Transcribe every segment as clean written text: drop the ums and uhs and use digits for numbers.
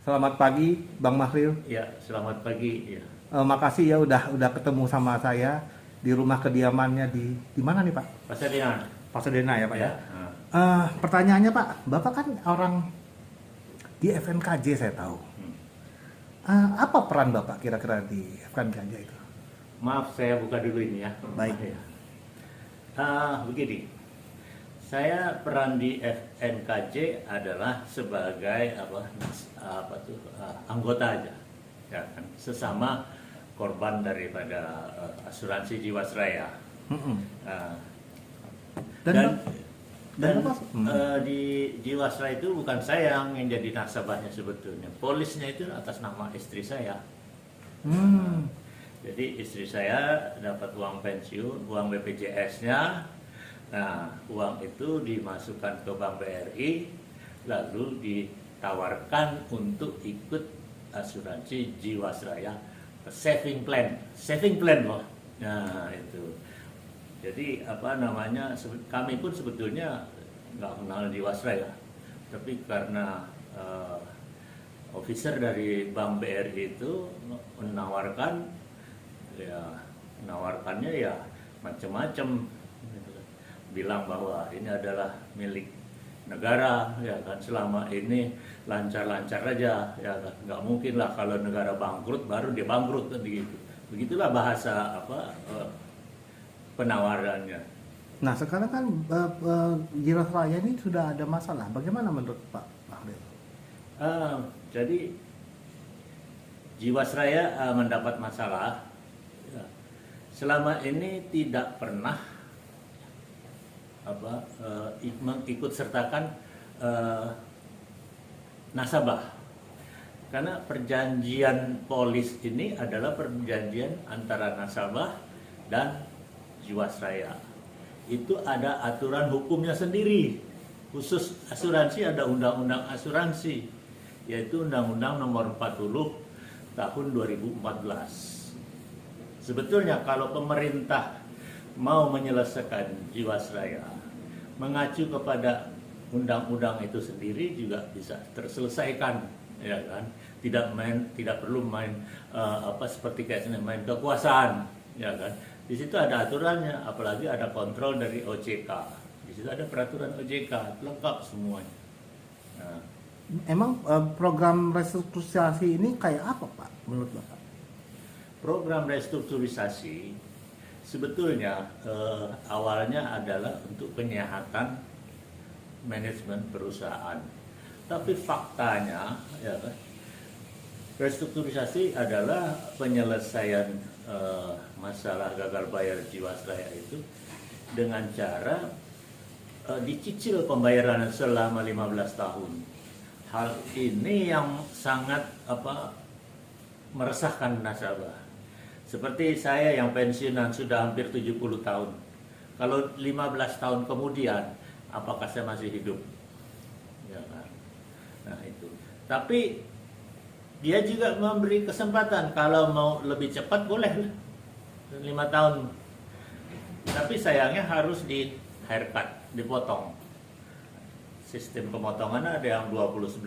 Selamat pagi, Bang Mahril. Ya, selamat pagi. Ya. Makasih ya udah ketemu sama saya di rumah kediamannya di mana nih Pak? Pasadena. Pasadena ya Pak ya. Ya. Nah. Pertanyaannya Pak, Bapak kan orang di FNKJ saya tahu. Hmm. Apa peran Bapak kira-kira di FNKJ itu? Maaf, saya buka dulu ini ya. Baik. Ya. Begini, saya peran di FNKJ adalah sebagai anggota aja, ya kan, sesama korban daripada asuransi Jiwasraya. Mm-mm. Uh, Dan dan Bapak? di Jiwasraya itu bukan saya yang jadi nasabahnya sebetulnya, polisnya itu atas nama istri saya. Hmm. Jadi istri saya dapat uang pensiun, uang BPJS-nya. Nah, uang itu dimasukkan ke Bank BRI, lalu ditawarkan untuk ikut asuransi Jiwasraya saving plan loh. Nah itu. Jadi kami pun sebetulnya nggak kenal Jiwasraya, tapi karena officer dari Bank BRI itu menawarkannya ya macam-macam, bilang bahwa ini adalah milik negara, ya kan, selama ini lancar-lancar aja, ya kan, nggak mungkin lah kalau negara bangkrut baru dia bangkrut kan begitu. Begitulah bahasa penawarannya. Nah sekarang kan Jiwasraya ini sudah ada masalah. Bagaimana menurut Pak Mahril? Jadi Jiwasraya mendapat masalah. Ya, selama ini tidak pernah mengikut sertakan nasabah, karena perjanjian polis ini adalah perjanjian antara nasabah dan Jiwasraya. Itu ada aturan hukumnya sendiri, khusus asuransi ada undang-undang asuransi, yaitu Undang-Undang Nomor 40 tahun 2014. Sebetulnya kalau pemerintah mau menyelesaikan Jiwasraya, mengacu kepada undang-undang itu sendiri juga bisa terselesaikan, ya kan? Tidak perlu main seperti kayak main kekuasaan, ya kan? Di situ ada aturannya, apalagi ada kontrol dari OJK. Di situ ada peraturan OJK, lengkap semuanya. Nah, Emang program restrukturisasi ini kayak apa Pak menurut Bapak? program restrukturisasi sebetulnya awalnya adalah untuk penyehatan manajemen perusahaan. Tapi faktanya, ya, restrukturisasi adalah penyelesaian masalah gagal bayar Jiwasraya itu dengan cara dicicil pembayaran selama 15 tahun. Hal ini yang sangat meresahkan nasabah. Seperti saya yang pensiunan sudah hampir 70 tahun. Kalau 15 tahun kemudian, apakah saya masih hidup? Ya kan? Nah itu. Tapi dia juga memberi kesempatan, kalau mau lebih cepat boleh 5 tahun. Tapi sayangnya harus di haircut, dipotong. Sistem pemotongannya ada yang 29%,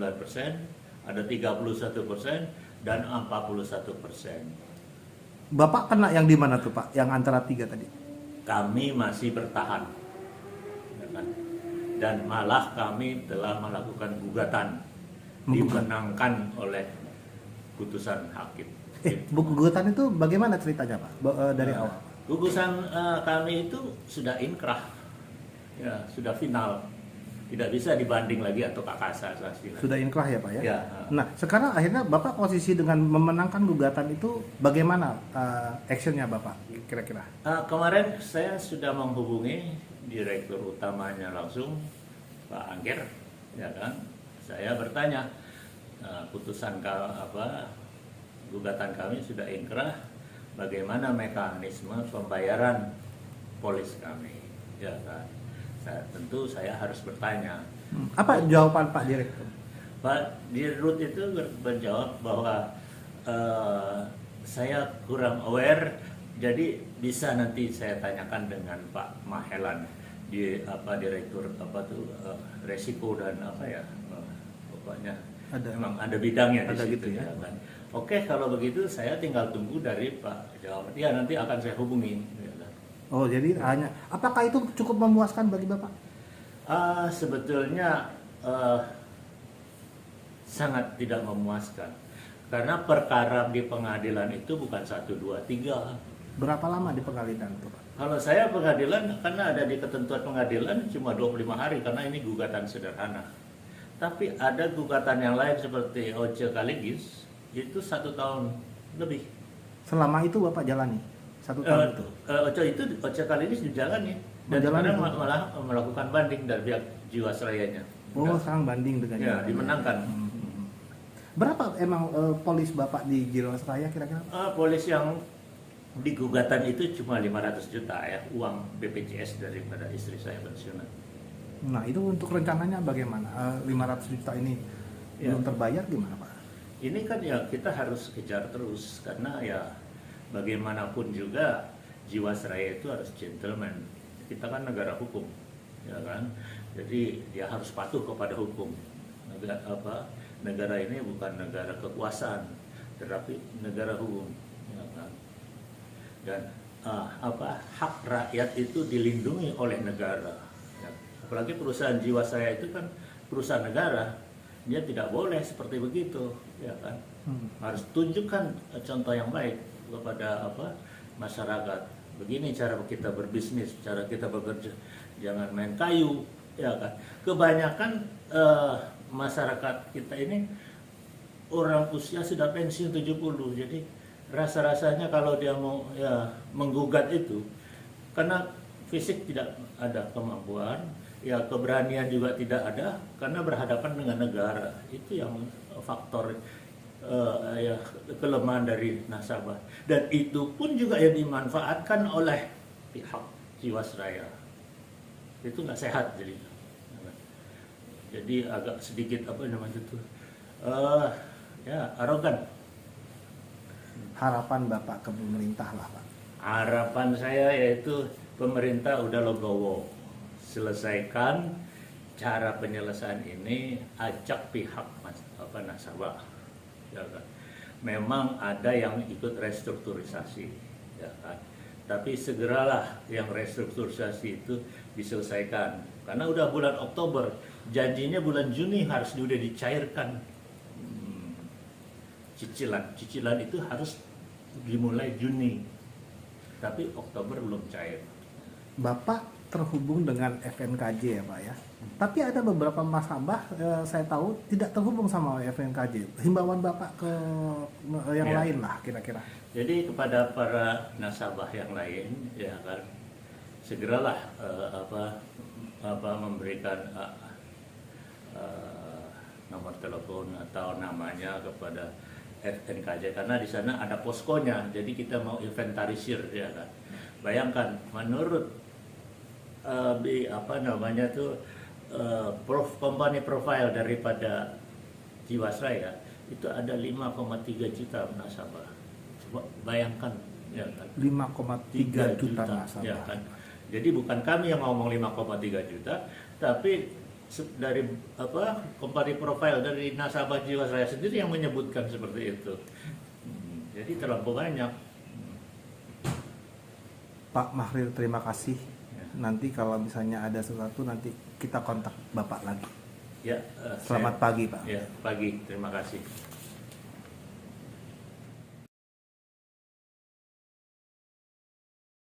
ada 31%, dan 41%. Bapak kena yang di mana tuh Pak? Yang antara tiga tadi? Kami masih bertahan, ya kan? Dan malah kami telah melakukan gugatan, dimenangkan oleh putusan hakim. Gugatan itu bagaimana ceritanya Pak? Dari awal? Gugusan kami itu sudah inkrah, ya, sudah final, tidak bisa dibanding lagi atau kasasi. Sudah inkrah ya Pak ya? Ya. Nah sekarang akhirnya Bapak posisi dengan memenangkan gugatan itu bagaimana actionnya Bapak kira-kira? Kemarin saya sudah menghubungi direktur utamanya langsung, Pak Angger, ya kan. Saya bertanya, putusan gugatan kami sudah inkrah, bagaimana mekanisme pembayaran polis kami, ya kan. Tentu saya harus bertanya. Apa jawaban Pak Direktur? Pak Dirut itu menjawab bahwa saya kurang aware, jadi bisa nanti saya tanyakan dengan Pak Mahelan di Direktur resiko dan pokoknya memang ada bidangnya di Ada situ gitu ya. kan. Oke, kalau begitu saya tinggal tunggu dari Pak Jawaban. Ya, nanti akan saya hubungi. Ya kan. Oh, jadi hanya apakah itu cukup memuaskan bagi Bapak? Sebetulnya sangat tidak memuaskan. Karena perkara di pengadilan itu bukan 1, 2, 3. Berapa lama di pengadilan itu, Pak? Kalau saya pengadilan, karena ada di ketentuan pengadilan cuma 25 hari, karena ini gugatan sederhana. Tapi ada gugatan yang lain seperti Oce Kaligis, itu 1 tahun lebih. Selama itu Bapak jalani 1 tahun itu? Oce Kaligis dijalani. Dan Menjalani sekarang itu? malah melakukan banding dari pihak Jiwasrayanya. Oh, sekarang banding dengan Ya, Jalan. dimenangkan. Berapa emang polis Bapak di Jiwasraya kira-kira? Polis yang di gugatan itu cuma 500 juta ya, uang BPJS daripada istri saya pensiunan. Nah, itu untuk rencananya bagaimana? 500 juta ini Ya. belum terbayar gimana, Pak? Ini kan ya kita harus kejar terus, karena ya bagaimanapun juga Jiwasraya itu harus gentleman. Kita kan negara hukum, ya kan. Jadi dia harus patuh kepada hukum. Negara ini bukan negara kekuasaan, tetapi negara hukum, ya kan. Dan hak rakyat itu dilindungi oleh negara. Ya. Apalagi perusahaan Jiwasraya itu kan perusahaan negara, dia tidak boleh seperti begitu, ya kan. Harus tunjukkan contoh yang baik kepada masyarakat. Begini cara kita berbisnis, cara kita bekerja, jangan main kayu, ya kan. Kebanyakan masyarakat kita ini orang usia sudah pensiun 70, jadi rasa-rasanya kalau dia mau ya menggugat itu, karena fisik tidak ada kemampuan, ya keberanian juga tidak ada, karena berhadapan dengan negara. Itu yang faktor ya kelemahan dari nasabah, dan itu pun juga yang dimanfaatkan oleh pihak Jiwasraya. Itu nggak sehat jadi agak sedikit ya arogan. Harapan Bapak ke pemerintah lah, Pak. Harapan saya yaitu pemerintah udah legowo, selesaikan cara penyelesaian ini, ajak pihak nasabah. Ya kan? Memang ada yang ikut restrukturisasi, ya kan? Tapi segeralah yang restrukturisasi itu diselesaikan, karena udah bulan Oktober, janjinya bulan Juni harus sudah dicairkan. Cicilan itu harus dimulai Juni, tapi Oktober belum cair. Bapak terhubung dengan FNKJ ya, Pak ya. Tapi ada beberapa nasabah saya tahu tidak terhubung sama FNKJ. Himbauan Bapak ke yang Ya. lain lah kira-kira. Jadi kepada para nasabah yang lain, ya kan, segeralah memberikan nomor telepon atau namanya kepada FNKJ, karena di sana ada poskonya. Jadi kita mau inventarisir, ya kan. Bayangkan menurut company profile daripada Jiwasraya itu ada 5,3 juta nasabah. Coba bayangkan, ya kan. 5,3 juta nasabah. Ya kan. Jadi bukan kami yang ngomong 5,3 juta, tapi dari company profile dari nasabah Jiwasraya sendiri yang menyebutkan seperti itu. Jadi terlalu banyak. Pak Mahril, terima kasih. Ya. Nanti kalau misalnya ada sesuatu nanti kita kontak Bapak lagi. Ya, Selamat pagi, Pak. Ya, pagi. Terima kasih.